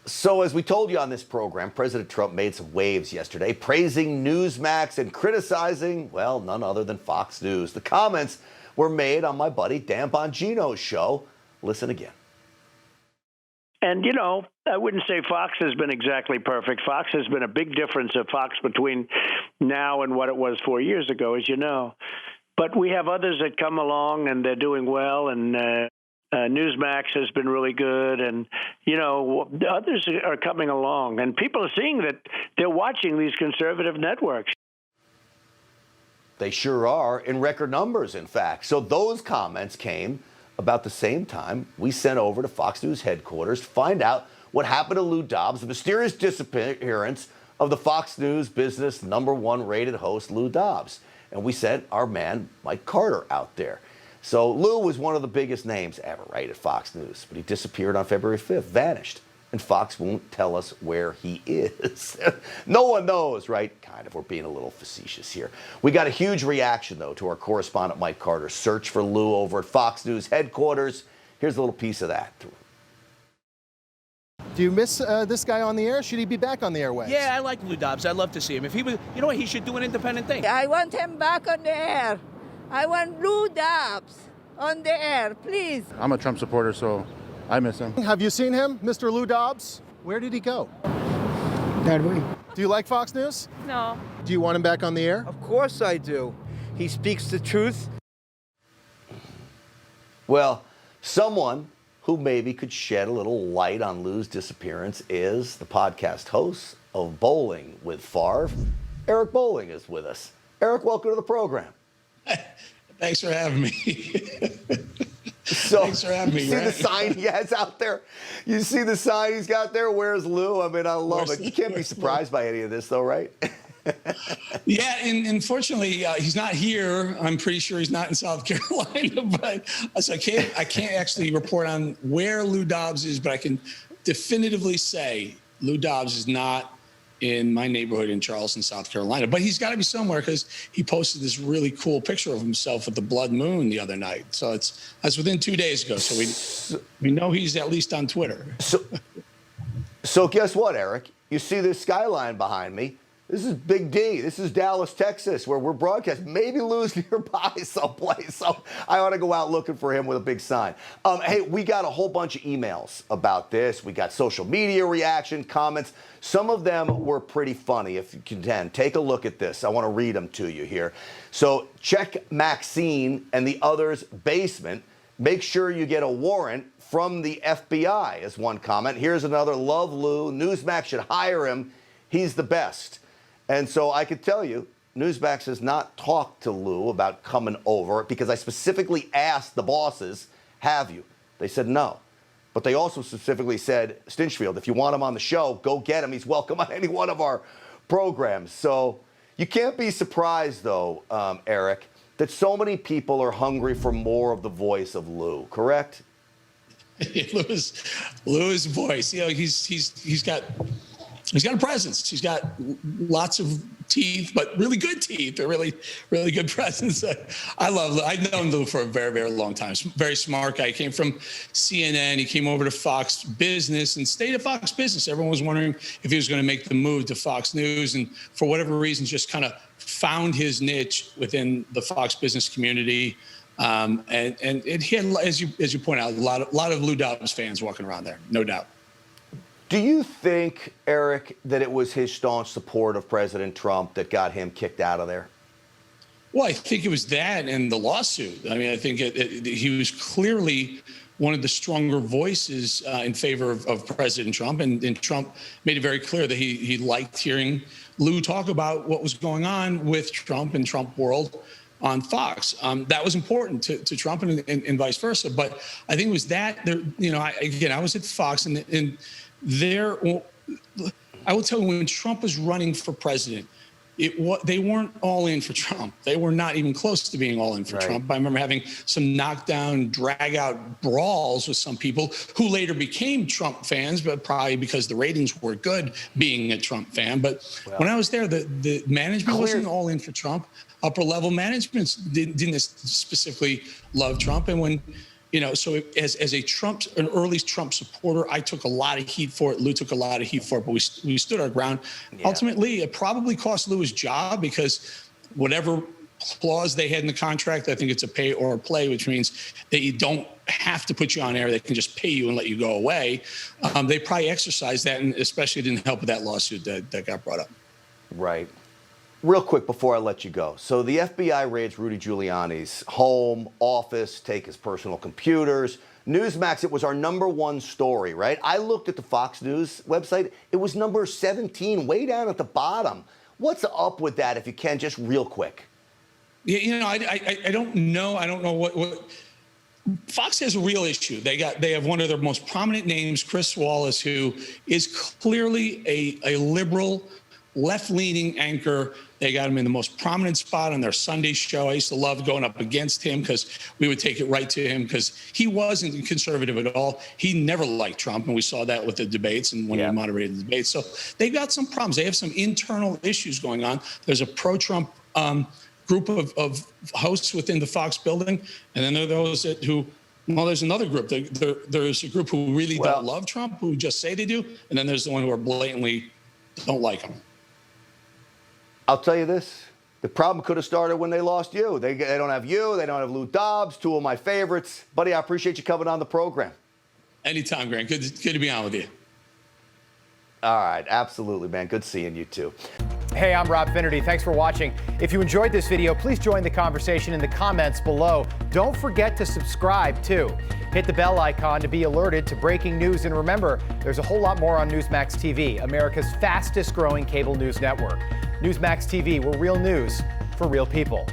So as we told you on this program, President Trump made some waves yesterday, praising Newsmax and criticizing, well, none other than Fox News. The comments were made on my buddy Dan Bongino's show. Listen again. And, you know, I wouldn't say Fox has been exactly perfect. Fox has been a big difference of Fox between now and what it was 4 years ago, as you know. But we have others that come along and they're doing well, and Newsmax has been really good, and, you know, others are coming along, and people are seeing that they're watching these conservative networks. They sure are, in record numbers, in fact. So those comments came about the same time we sent over to Fox News headquarters to find out what happened to Lou Dobbs, the mysterious disappearance of the Fox News business #1 rated host, Lou Dobbs. And we sent our man, Mike Carter, out there. So Lou was one of the biggest names ever, right, at Fox News. But he disappeared on February 5th, vanished. And Fox won't tell us where he is. No one knows, right? Kind of, we're being a little facetious here. We got a huge reaction, though, to our correspondent Mike Carter's search for Lou over at Fox News headquarters. Here's a little piece of that. Do you miss this guy on the air? Should he be back on the airwaves? Yeah, I like Lou Dobbs. I'd love to see him. If he was, you know what, he should do an independent thing. I want him back on the air. I want Lou Dobbs on the air, please. I'm a Trump supporter, so I miss him. Have you seen him, Mr. Lou Dobbs? Where did he go? That way. Do you like Fox News? No. Do you want him back on the air? Of course I do. He speaks the truth. Well, someone who maybe could shed a little light on Lou's disappearance is the podcast host of Bowling with Favre. Eric Bolling is with us. Eric, welcome to the program. Thanks for having me. So, thanks for having me. You see the sign he has out there? You see the sign he's got there? Where's Lou? I mean, I love it. You can't be surprised by any of this, though, right? Yeah, and unfortunately, he's not here. I'm pretty sure he's not in South Carolina, but so I can't actually report on where Lou Dobbs is, but I can definitively say Lou Dobbs is not in my neighborhood in Charleston, South Carolina. But he's got to be somewhere because he posted this really cool picture of himself with the blood moon the other night. So that's within 2 days ago. So we know he's at least on Twitter. So guess what, Eric? You see this skyline behind me? This is Big D. This is Dallas, Texas, where we're broadcasting. Maybe Lou's nearby someplace. So I ought to go out looking for him with a big sign. Hey, we got a whole bunch of emails about this. We got social media reaction, comments. Some of them were pretty funny, if you can. Take a look at this. I want to read them to you here. So check Maxine and the others' basement. Make sure you get a warrant from the FBI, is one comment. Here's another. Love Lou. Newsmax should hire him. He's the best. And so I could tell you, Newsmax has not talked to Lou about coming over because I specifically asked the bosses, have you? They said no. But they also specifically said, Stinchfield, if you want him on the show, go get him. He's welcome on any one of our programs. So you can't be surprised, though, Eric, that so many people are hungry for more of the voice of Lou, correct? Lou's voice. You know, he's got a presence. He's got lots of teeth, but really good teeth. A really, really good presence. I've known Lou for a very, very long time. Very smart guy. He came from CNN. He came over to Fox Business and stayed at Fox Business. Everyone was wondering if he was going to make the move to Fox News, and for whatever reason, just kind of found his niche within the Fox Business community. And he had, as you point out, a lot of Lou Dobbs fans walking around there, no doubt. Do you think, Eric, that it was his staunch support of President Trump that got him kicked out of there? Well, I think it was that and the lawsuit. I mean, I think he was clearly one of the stronger voices in favor of President Trump. And Trump made it very clear that he liked hearing Lou talk about what was going on with Trump and Trump world on Fox. That was important to Trump and vice versa. But I think it was that, I was at Fox and I will tell you, when Trump was running for president, they weren't all in for Trump. They were not even close to being all in for Trump. I remember having some knockdown, drag-out brawls with some people who later became Trump fans, but probably because the ratings were good being a Trump fan. But when I was there, the management wasn't all in for Trump. Upper-level management didn't specifically love Trump. And when so as an early Trump supporter, I took a lot of heat for it. Lou took a lot of heat for it, but we stood our ground. Yeah. Ultimately, it probably cost Lou his job because whatever clause they had in the contract, I think it's a pay or play, which means that you don't have to put you on air. They can just pay you and let you go away. They probably exercised that, and especially didn't help with that lawsuit that got brought up. Right. Real quick before I let you go. So the FBI raids Rudy Giuliani's home, office, take his personal computers. Newsmax, it was our #1 story, right? I looked at the Fox News website. It was number 17, way down at the bottom. What's up with that, if you can, just real quick? Yeah, I don't know. I don't know what Fox has a real issue. They have one of their most prominent names, Chris Wallace, who is clearly a liberal, left-leaning anchor. They got him in the most prominent spot on their Sunday show. I used to love going up against him because we would take it right to him because he wasn't conservative at all. He never liked Trump, and we saw that with the debates and when he moderated the debates. So they've got some problems. They have some internal issues going on. There's a pro-Trump group of hosts within the Fox building, and then there are those there's another group. There's a group who really don't love Trump, who just say they do, and then there's the one who are blatantly don't like him. I'll tell you this. The problem could have started when they lost you. They don't have you. They don't have Lou Dobbs, two of my favorites. Buddy, I appreciate you coming on the program. Anytime, Grant. Good to be on with you. All right. Absolutely, man. Good seeing you, too. Hey, I'm Rob Finnerty. Thanks for watching. If you enjoyed this video, please join the conversation in the comments below. Don't forget to subscribe, too. Hit the bell icon to be alerted to breaking news. And remember, there's a whole lot more on Newsmax TV, America's fastest growing cable news network. Newsmax TV, we're real news for real people.